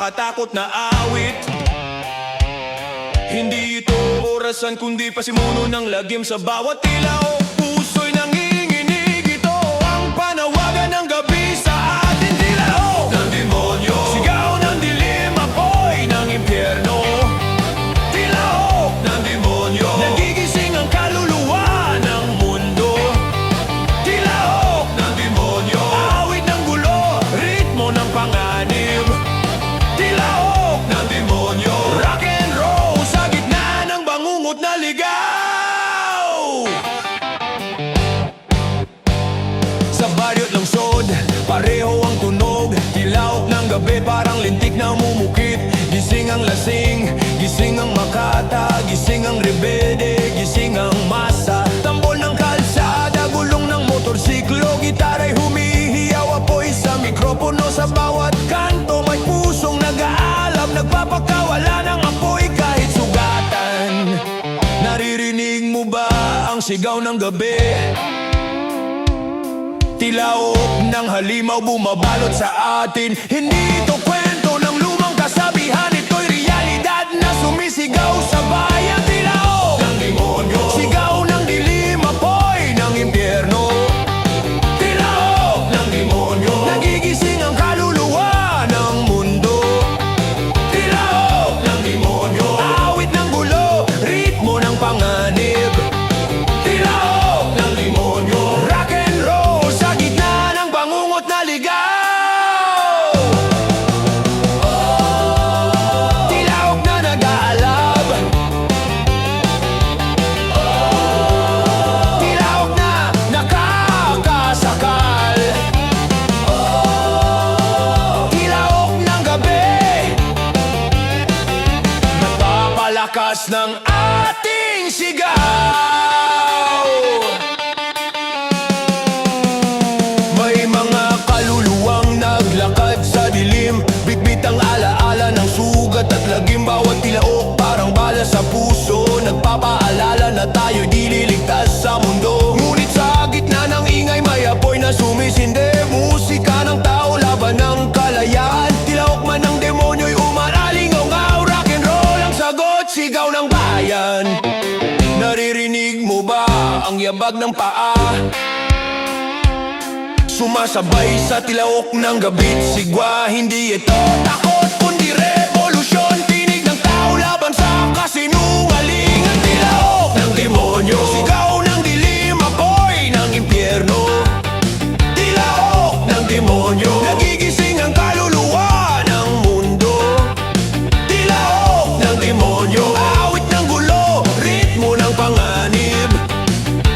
nakakatakot na awit. Hindi ito orasan kundi pasimuno ng lagim sa bawat tila o puso'y nanginginig. Ito ang panawagan ng gabi sa atin. Tila ng demonyo, sigaw ng dilim, apoy ng impyerno. Tila ng demonyo, nagigising ang kaluluwa ng mundo. Tila ng demonyo, awit ng gulo, ritmo ng panganib. Tila ng demonyo, rock and roll sa gitna ng bangungot na ligaw. Sa baryo't lungsod, pareho ang tunog. Tilaok ng gabi parang lintik na mumukit. Gising ang lasing, gising ang makata, gising ang rebelde, gising ang masa. Tambol ng kalsada, gulong ng motorsiklo, gitara'y humihiyaw, apoy sa mikropono. Sa bawat kanto may pusong nag-aalab, nagpapakawala ng apoy kahit sugatan. Naririnig mo ba ang sigaw ng gabi? Tilaok ng halimaw bumabalot sa atin. Hindi ito kwento ng lumang kasabihan, ito'y realidad na sumisigaw sa bayan. Tilaok ng demonyo, sigaw ng dilim, apoy ng impyerno. Tilaok ng demonyo, nagigising ang kaluluwa ng mundo. Tilaok ng demonyo, awit ng gulo, ritmo ng panganib. Tilaok ng demonyo, rock and roll sa gitna ng bangungot na ligaw. Tilaok na nag-aalab, tilaok na nakakasakal. Tilaok ng gabi, nagpapalakas ng ating sigaw. May mga kaluluwang naglakad sa dilim, bitbit ang alaala ng sugat at lagim. Bawat tilaok parang bala sa puso, nagpapaalala na tayo'y di liligtas sa mundo. Ngunit sa gitna ng ingay may apoy na sumisinde, musika ng tao laban ng kalayaan. Tilaok man ng demonyo'y umaralingaw-ngaw, rock and roll ang sagot, sigaw ng bayan. Naririnig mo ba ang yabag ng paa? Sumasabay sa tilaok ng gabit sigwa. Hindi ito takot kundi revolusyon, tinig ng tao laban sa kasinungalingan. Tilaok ng demonyo, sigaw ng dilim, apoy ng impyerno. Tilaok ng demonyo, nagigising ang kaluluwa ng mundo. Tilaok ng demonyo, awit ng gulo, ritmo ng panganib.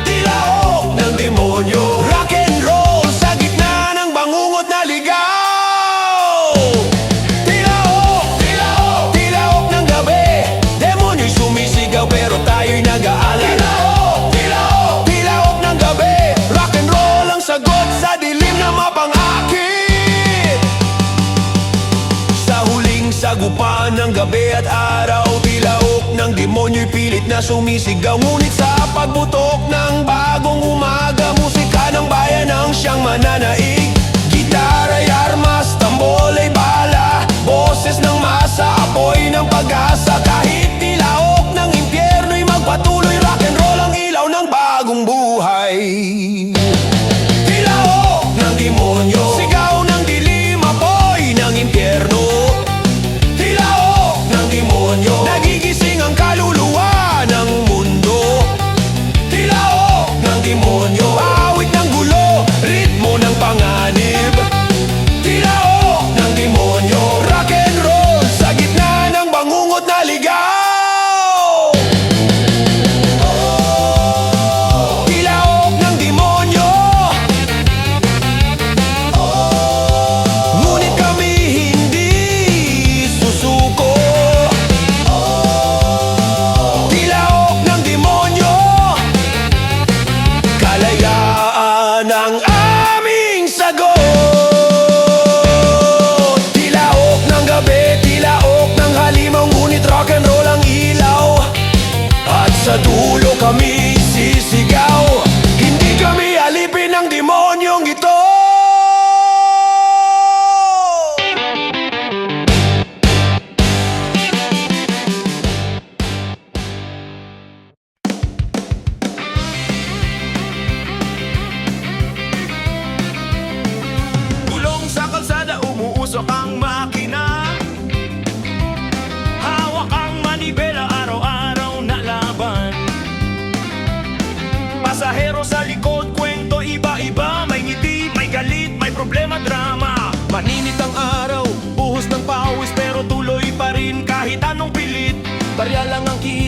Tilaok ng demonyo, rock and roll sa gitna ng bangungot na ligaw. Tilaok, tilaok, tilaok ng gabi, demonyo'y sumisigaw pero tayo'y nag-aalala. Tilaok, tilaok, tilaok ng gabi, rock and roll ang sagot sa dilim na mapangakit. Sa huling sagupan ng gabi at araw, tilaok ng demonyo'y pilit na sumisigaw. Ngunit sa pagbutok ng bagong umaga, musika ng bayan ang siyang mananaig. Gitara'y armas, tambol ay bala, boses ng masa, apoy ng pag-asa. Kahit tilaok ng impyerno'y magpatuloy, rock and roll ang ilaw ng bagong buhay. Tilaok ng demonyo, sigaw ng dilim, apoy ng impyerno. Tilaok ng demonyo, nagigising ang kaluluwa ng mundo. Tilaok ng demonyo, awit ng gulo, ritmo ng panganib. Tilaok ng demonyo, rock and roll sa gitna ng bangungot na ligaw. Tilaok ng demonyo, ngunit kami hindi susuko. Tilaok ng demonyo, kalayaan ang aming sagot.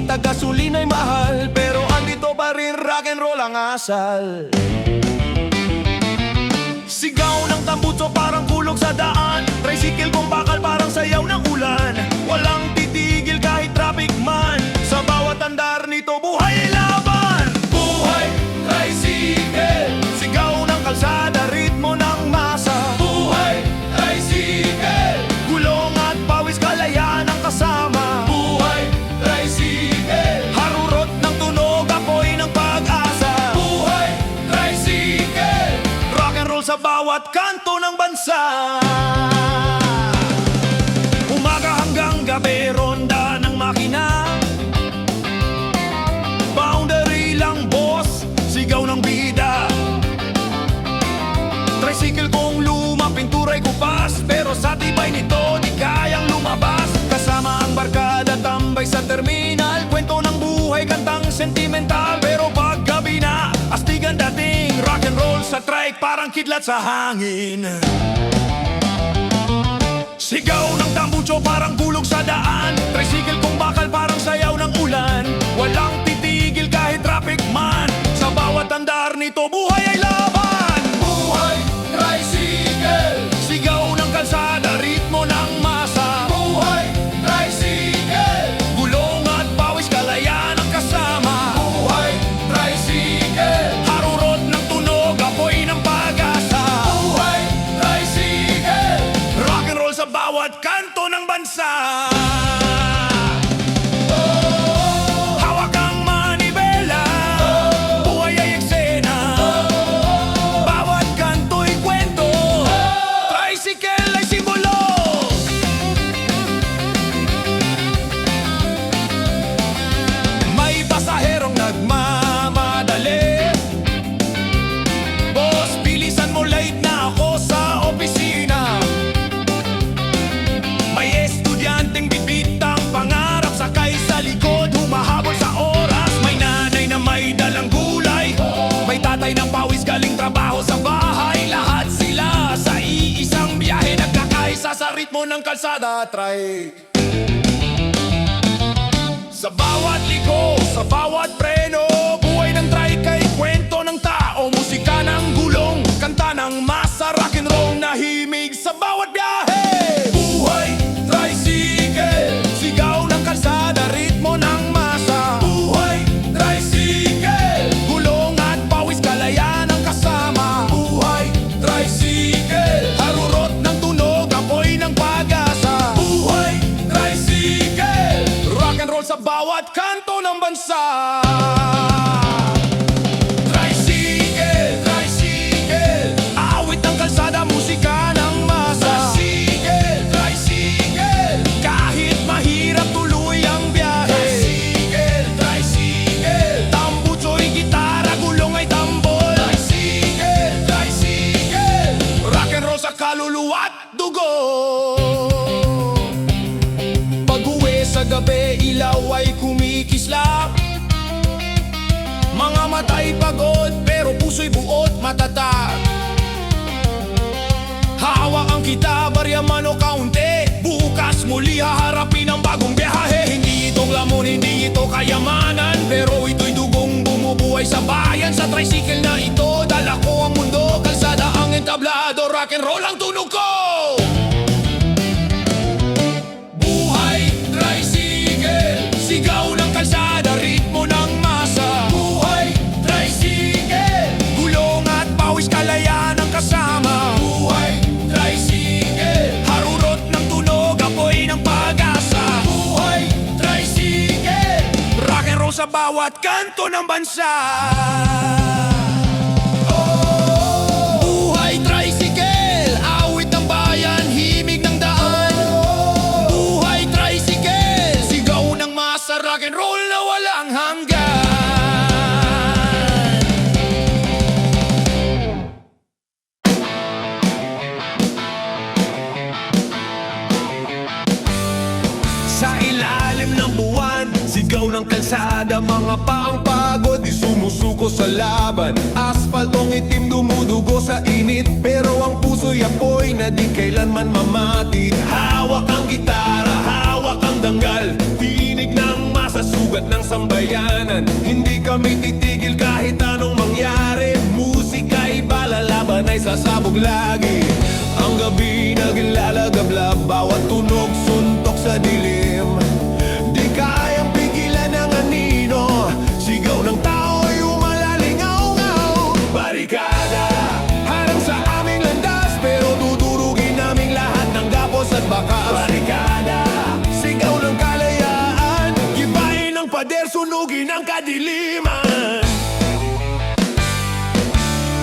Kahit gasolina ay mahal, pero andito pa rin rock and roll ang asal. Sigaw ng tambutso parang kulog sa daan, tricycle kung bakal parang sayaw ng ulan. Walang titigil kahit traffic man, sa bawat andar nito buhay ay laban. Buhay tricycle, sigaw ng kalsada, ritmo ng masa. Buhay tricycle, gulong at pawis, kalayaan ang kasama. Buhay tricycle, harurot ng tunog, apoy ng pag-asa. Buhay tricycle, rock and roll sa bawat kanto ng bansa. Umaga hanggang gabi, ronda ng makina. Boundary lang boss, sigaw ng bida. Tricycle kong luma, pinturay kupas, pero sa tibay nito di kayang lumabas. Kasama ang barkada, tambay sa terminal, kwento ng buhay, kantang sentimental. Pero pag gabi na, astigan dating, rock and roll sa trike, parang kidlat sa hangin. Sigaw ng tambucho parang bulog sa daan, tricycle kung bakal parang sayaw ng ulan. Walang titigil kahit traffic man, sa bawat andar nito buhay ay laban. Buhay tricycle, sigaw ng kalsada, ritmo ng masa. Buhay tricycle, gulong at pawis, kalayaan ang kasama. Buhay tricycle, harurot ng tunog, apoy ng pag-asa. Buhay tricycle, rock and roll sa bawat kanto ng bansa. Hawak ang manibela, buhay ay eksena. Bawat kanto'y kwento, tricycle ay simbolo. May pasaherong nagmamadali, boss, bilisan mo, late na ako sa opisina. May estudyanteng bitbitang pangarap, sakay sa likod, humahabol sa oras. May nanay na may dalang gulay, may tatay ng pawis galing trabaho sa bahay. Lahat sila sa iisang biyahe, nagkakaisa sa ritmo ng kalsada trike. Sa bawat liko, sa bawat preno, buhay ng trike ay kwento ng tao. Musika ng gulong, kanta ng masa, rock and roll na himig sa bawat biyahe. Buhay tricycle, sigaw ng kalsada, ritmo ng masa. Buhay tricycle, gulong at pawis, kalayaan ang kasama. Buhay tricycle, harurot ng tunog, apoy ng pag-asa. Buhay tricycle, rock and roll sa bawat kanto ng bansa. Tricycle, tricycle, awit ng kalsada, musika ng masa. Tricycle, tricycle, kahit mahirap tuloy ang biyahe. Tricycle, tricycle, tambutso'y gitara, gulong ay tambol. Tricycle, tricycle, rock and roll sa kaluluwa at dugo. Pag-uwi sa gabi, ilaw ay kumikislap. Mga mata'y pagod, pero puso'y buot matatag. Hawak ang kita, barya man o kaunti, bukas muli haharapin ang bagong biyahe. Hindi itong lamon, hindi ito kayamanan, pero ito'y dugong bumubuhay sa bayan. Sa tricycle na ito, dala ko ang mundo, kalsada ang entablado, rock and roll ang tunog ko. Buhay tricycle, sigaw ng kalsada, ritmo ng masa. Buhay tricycle, gulong at pawis, kalayaan ang kasama. Buhay tricycle, harurot ng tunog, apoy ng pag-asa. Buhay tricycle, rock and roll sa bawat kanto ng bansa. Buhay tricycle, awit ng bayan, himig ng daan. Buhay tricycle, sigaw ng masa, rock and roll na walang hanggan. Sa ilalim ng buwan, sigaw ng kalsada, mga paang pagod, di sumusuko sa laban. Aspaltong itim dumudugo sa init, pero ang puso'y apoy na di kailanman mamati. Hawak ang gitara, hawak ang danggal, tinig ng masa, sugat ng bayanan. Hindi kami titigil kahit anong mangyari. Musika iba, lalaban ay sasabog lagi. Ang gabi naglalagablab, bawat tunog suntok sa dilim. Di kayang pigilan ng anino, sigaw ng tao ay umalalingaw-ngaw. Barikada, harang sa aming landas, pero dudurugin naming lahat ng gapos at bakas. Barikada, sigaw ng kalayaan, gibain ng pader, sunugin ang kadiliman.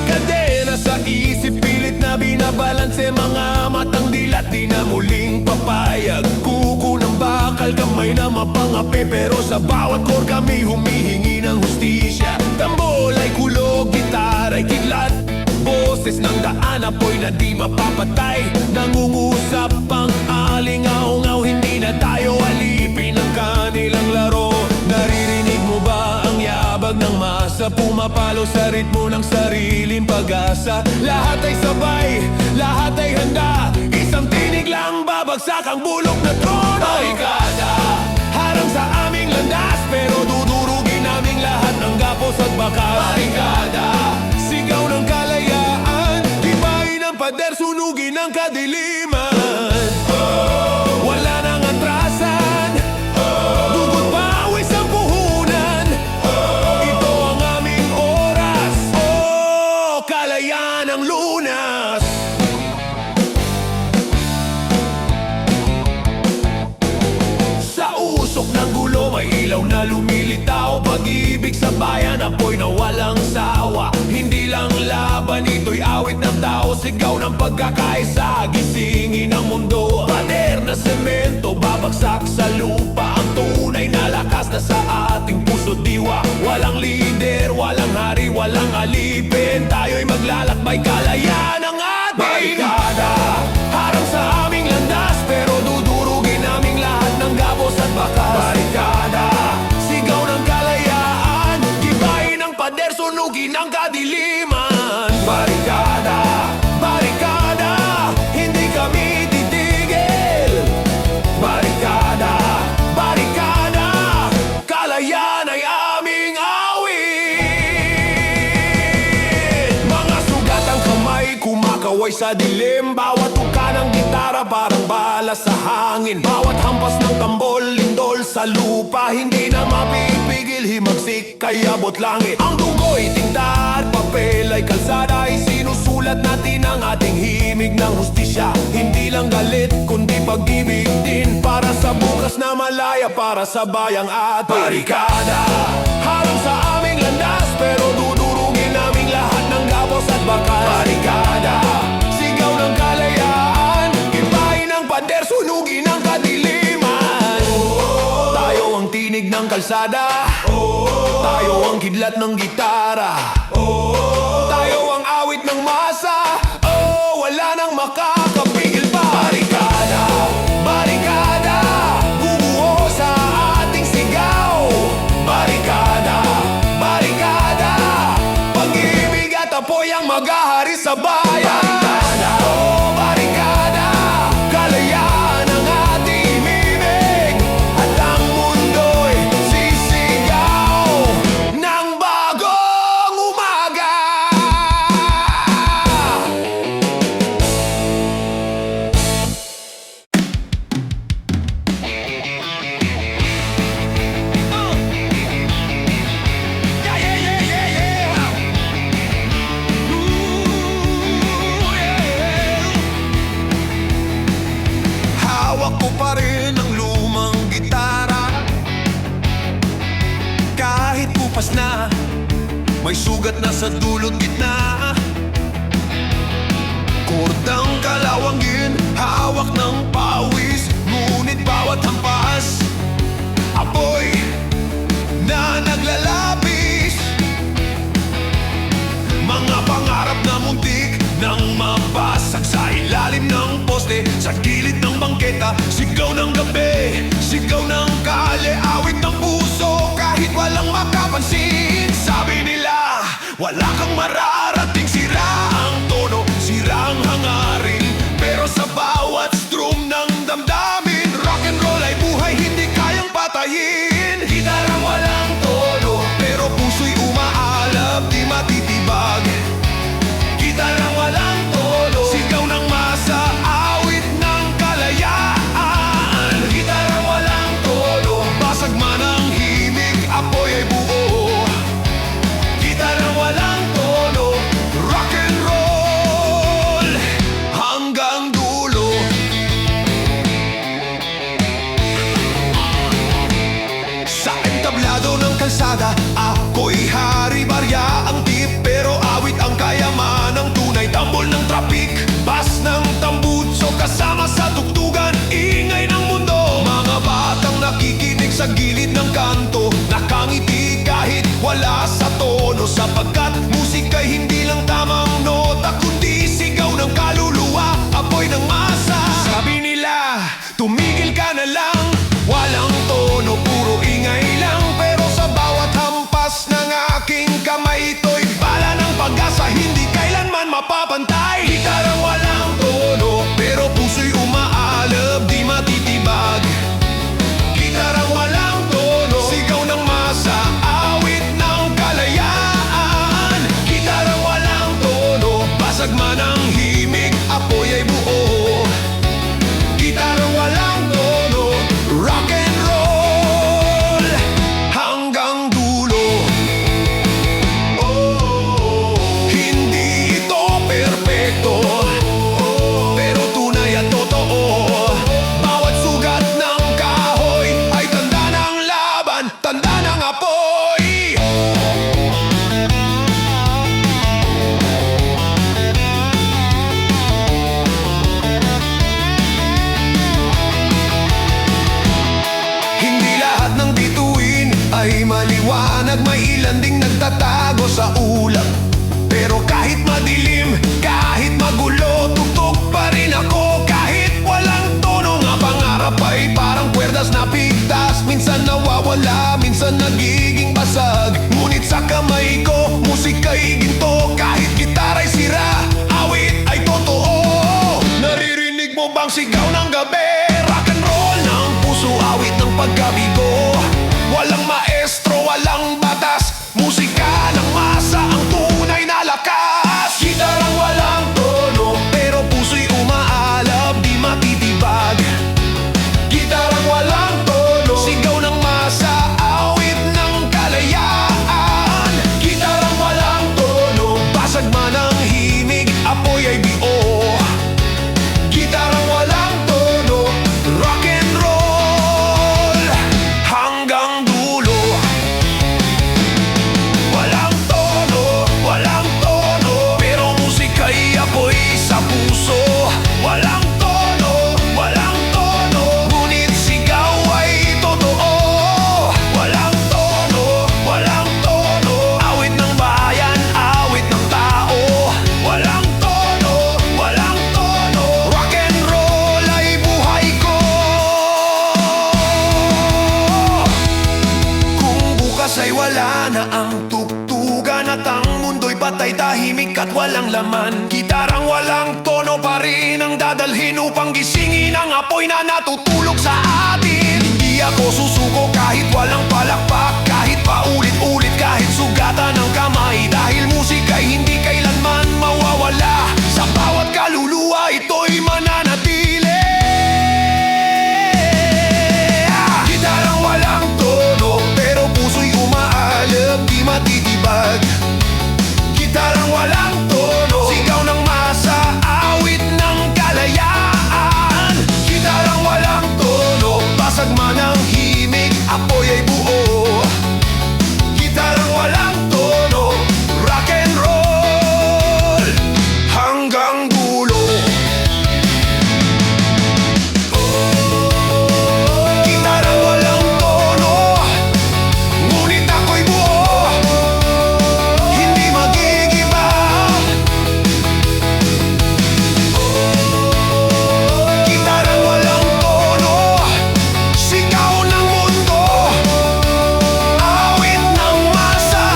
Kadena sa isip, pilit na binabalanse, mga matang dilat di na muling papayag. Kuko ng bakal, kamay na mapangapi, pero sa bawat kor kami humihingi ng hustisya. Tambol ay kulog, gitar ay kidlat, boses ng daan, apoy na di mapapatay. Nangungusap ang alingaw-ngaw, hindi na tayo alipin ng kanilang laro. Naririnig mo ba ang yabag ng masa, pumapalo sa ritmo ng sariling pag-asa? Lahat ay sabay, lahat ay handa, isang tinig lang babagsak ang bulok na trono. Barikada, harang sa aming landas, pero dudurugin naming lahat ng gapos at bakas. Barikada, sigaw ng kalayaan, gibain ng pader, sunugin ang kadiliman. Wala nang atrasan, dugot pawis ang puhunan. Ito ang aming oras, kalayaan ang lunas. Sa usok ng gulo may ilaw na lumilitaw, pag-ibig sa bayan, apoy na walang sawa. Hindi lang laban, ito'y awit ng tao, sigaw ng pagkakaisa, gisingin ang mundo. Pader na semento, babagsak sa lupa, ang tunay na lakas na sa ating puso diwa. Walang lider, walang hari, walang alipin, tayo'y maglalakbay, kalayaan ang atin. Barikada, harang sa aming landas, pero dudurugin naming lahat ng gapos at bakas. Barikada, sigaw ng kalayaan, gibain ng pader, sunugin ang kadiliman. Barikada, barikada, hindi kami titigil. Barikada, barikada, kalayaan ay aming awit. Mga sugat ang kamay, kumakaway sa dilim, bawat tuka ng gitara parang bala sa hangin. Bawat hampas ng tambol, lindol sa lupa, hindi na mapipigil, himagsik kay abot langit. Ang dugo'y tinta at papel ay kalsada, isinusulat natin ang ating himig ng hustisya. Hindi lang galit, kundi pag-ibig din, para sa bukas na malaya, para sa bayang atin. Barikada, harang sa aming landas, pero dudurugin naming lahat ng gapos at bakas. Barikada, sigaw ng kalayaan, gibain ng pader, sunugin ang kadiliman. Tayo ang tinig ng kalsada, tayo ang kidlat ng gitara, tayo ang awit ng masa, wala nang makakapigil pa. Barikada, barikada, bubuo sa ating sigaw. Barikada, barikada, pag-ibig at apoy ang maghahari sa bayan. Barikada, barikada, kalayaan ang ating himig, at ang mundo'y sisigaw ng bagong umaga. Yeah, yeah, yeah, yeah, yeah. Ooh, yeah. Hawak ko pa rin ang lumang gitara, kahit upas na, may sugat na sa dulot gitna. Kordang kalawangin, hawak ng pawis, ngunit bawat hampas, apoy na naglalapis. Mga pangarap na muntik nang mabasag sa ilalim ng poste, sa gilid ng bangketa, sigaw ng gabi, sigaw ng kale, awit ng puso, kahit walang makapansin. Sabi nila, wala kang mararating, sira ang tono, sira ang hangarin, pero sa bawat strum ng damdamin, rock and roll ay buhay, hindi kayang patayin. tono, sapagkat musika'y hindi lang tamang nota, kundi sigaw ng kaluluwa, apoy ng masa. Sabi nila, tumigil ka na lang, walang tono, puro ingay lang. Pero sa bawat hampas ng aking kamay, ito'y bala ng pag-asa, hindi kailanman mapapantay. Gitarang walang tono, pero puso'y umaalab, di matitibag. Gitarang walang tono, sigaw ng masa, awit ng kalayaan. Gitarang walang tono, basag man ang himig, apoy ay buo. Gitarang walang tono, rock and roll hanggang dulo. Hindi ito perpekto, pero tunay at totoo. Bawat sugat ng kahoy ay tanda ng laban, tanda ng apoy. Hindi lahat ng bituin ay maliwanag, may ilan ding nagtatago sa ulap. Pero kahit madilim, kahit magulo, tugtog pa rin ako. Kahit walang tono, nga pangarap ay parang kwerdas na pigtas. Minsan nawawala, minsan nagiging basag. Ngunit sa kamay ko, musika'y ginto. Kahit gitara'y sira, awit ay totoo. Naririnig mo bang sigaw ng gabi? Rock and roll ng puso, awit ng pagkabigo. Walang maestro, walang batas, musika ng masa ang tunay na lakas. Gitarang walang tono, pero puso'y umaalab, di matitibag. Gitarang walang tono, sigaw ng masa, awit ng kalayaan. Gitarang walang tono, basag man ang himig, apoy ay bio. Gitarang walang tono, rock and roll hanggang dulo. Walang tono, pero musika'y apoy sa puso. Walang tono, ngunit sigaw ay totoo. Walang tono, awit ng bayan, awit ng tao. Walang tono, rock and roll ay buhay ko. Kung bukas ay wala na ang tugtugan at ang mundo'y patay, tahimik at walang laman, gitarang walang tono pa rin ang dadalhin upang gisingin ang apoy na natutulog sa atin. Hindi ako susuko kahit walang palakpak, kahit paulit-ulit, kahit sugatan ng kamay. Dahil musika'y hindi kailanman mawawala, sa bawat kaluluwa ito'y mananatili. Gitarang walang tono, pero puso'y umaalab, di matitibag. Gitarang walang tono, sigaw ng masa, awit ng kalayaan. Gitarang walang tono, basag man ang himig, apoy ay buo. Gitarang walang tono, rock and roll hanggang dulo. Gitarang walang tono, ngunit ako'y buo, hindi magigiba. Gitarang walang tono, sigaw ng mundo, awit ng masa.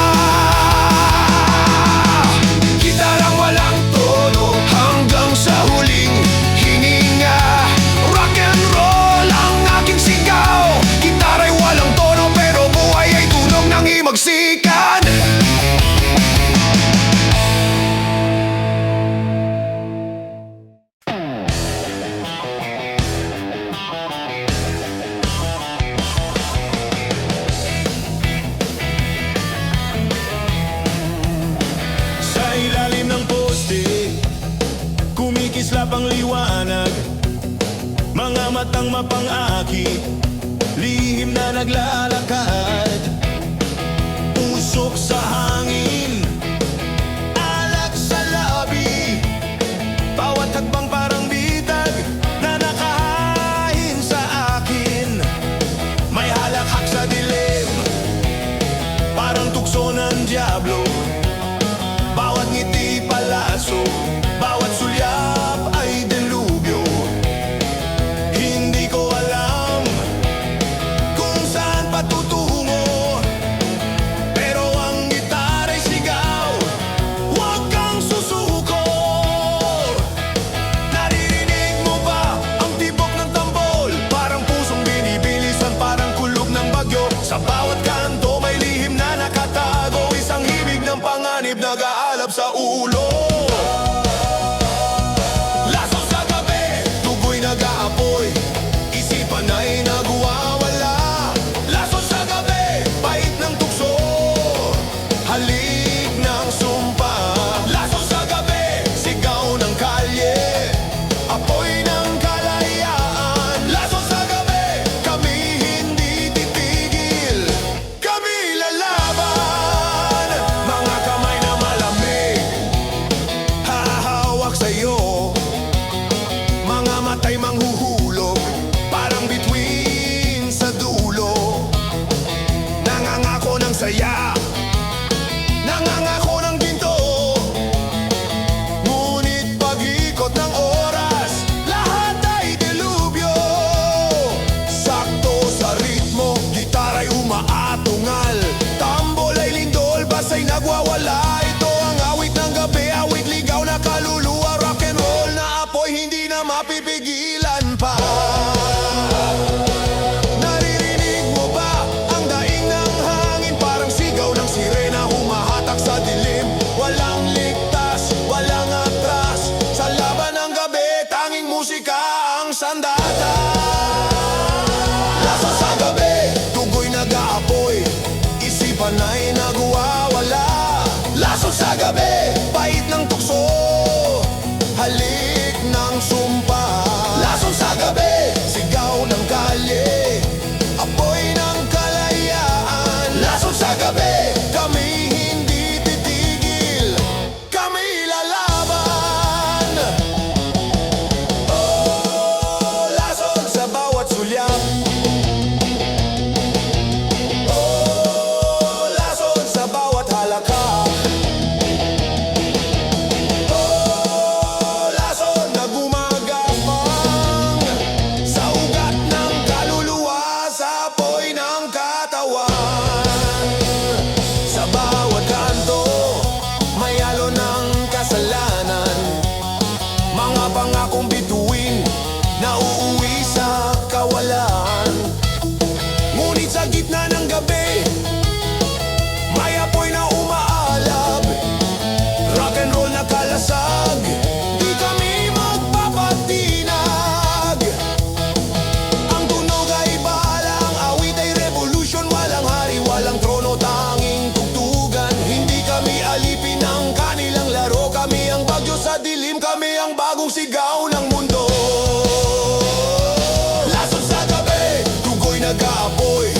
Gitarang walang tono, hanggang sa huling hininga. Rock and roll ang aking sigaw. Gitara'y walang tono, pero buhay ay tunog ng himagsikan. Sa ilalim ng poste, kumikislap ang liwanag. Mga matang mapang-aki, lihim na naglalakad. Usok sa hangin, alak sa labi. Bawat hakbang parang bitag na nakahain sa akin. May halakhak sa dilim, parang tukso ng diablo. ay manghuhulog, parang bituin sa dulo. Nangangako ng saya, nangangako ng ginto. Ngunit pag-ikot ng oras, lahat ay delubyo. Sakto sa ritmo, gitara'y umaatungal, tambol ay lindol, bass ay nagwawala. Ito ang awit ng gabi, awit ligaw na kaluluwa. Rock and roll na apoy, hindi na mapipigilan pa. Naririnig mo ba ang daing ng hangin? Parang sigaw ng sirena, humahatak sa dilim. Walang ligtas, walang atras, sa laban ng gabi, tanging musika ang sandata. Laso sa gabi, tugoy nag-aapoy, isipan ay nagwawala. Laso sa gabi, pait ng tukso, halik ng sumpa. Laso sa gabi, sigaw ng kalye, apoy ng kalayaan. Laso sa gabi, kami hindi titigil, kami lalaban. Oh, lason sa bawat sulyap. Oh, lason sa bawat halakak. Oh, lason na gumagapang sa ugat ng kaluluwa, sa apoy ng katawan. Sa bawat kanto, may halo ng kasalanan, mga pangakong bituin na uuwi sa kawalan. Ngunit sa gitna ng gabi, may apoy na umaalab, rock and roll na kalasag, di kami magpapatinag. Ang tunog ay bahala, ang awit ay revolution. Walang hari, walang trono, tanging tugtugan. Hindi kami alipin ng kanilang laro, kami ang bagyo sa dilim, kami ang bagong sigaw ng mundo. Lason sa gabi, tugoy nag-aapoy,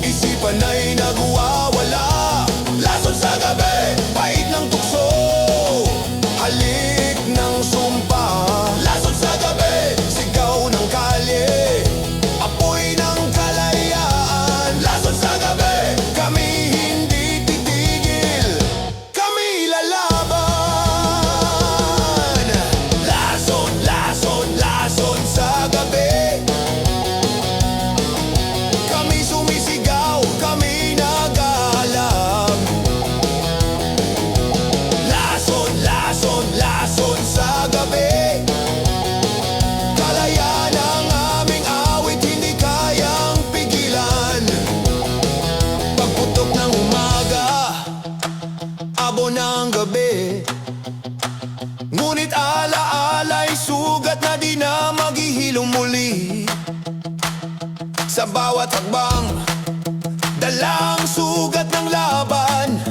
isipan ay nagwawala. Lason sa gabi, pait ng tukso, halik ng sumpa. Lason sa gabi, sigaw ng kalye, apoy ng kalayaan. Lason sa gabi, kami hindi titigil, kami lalaban. Lason, lason, lason sa gabi, kami sumisigaw, kami nag-aalam. Lason, lason, lason sa gabi, kalayaan ang aming awit, hindi kayang pigilan. Pagputok ng umaga, abo ng gabi, ngunit alaala'y sugat na di na maghihilom muli. Sa bawat hakbang, dalang sugat ng laban,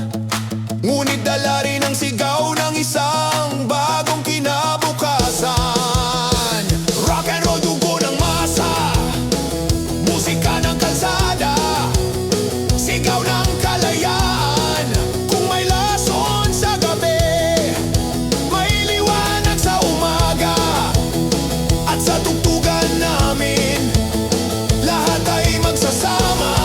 ngunit dala rin ang sigaw ng isang bagong kinabukasan. Rock and roll, dugo ng masa, musika ng kalsada, sigaw ng kalayaan. Kung may lason sa gabi, may liwanag sa umaga, at sa tugtugan namin, lahat ay magsasama.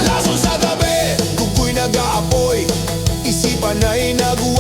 Lason sa gabi, tukoy nag-aapoy, isipan ay nagwawala.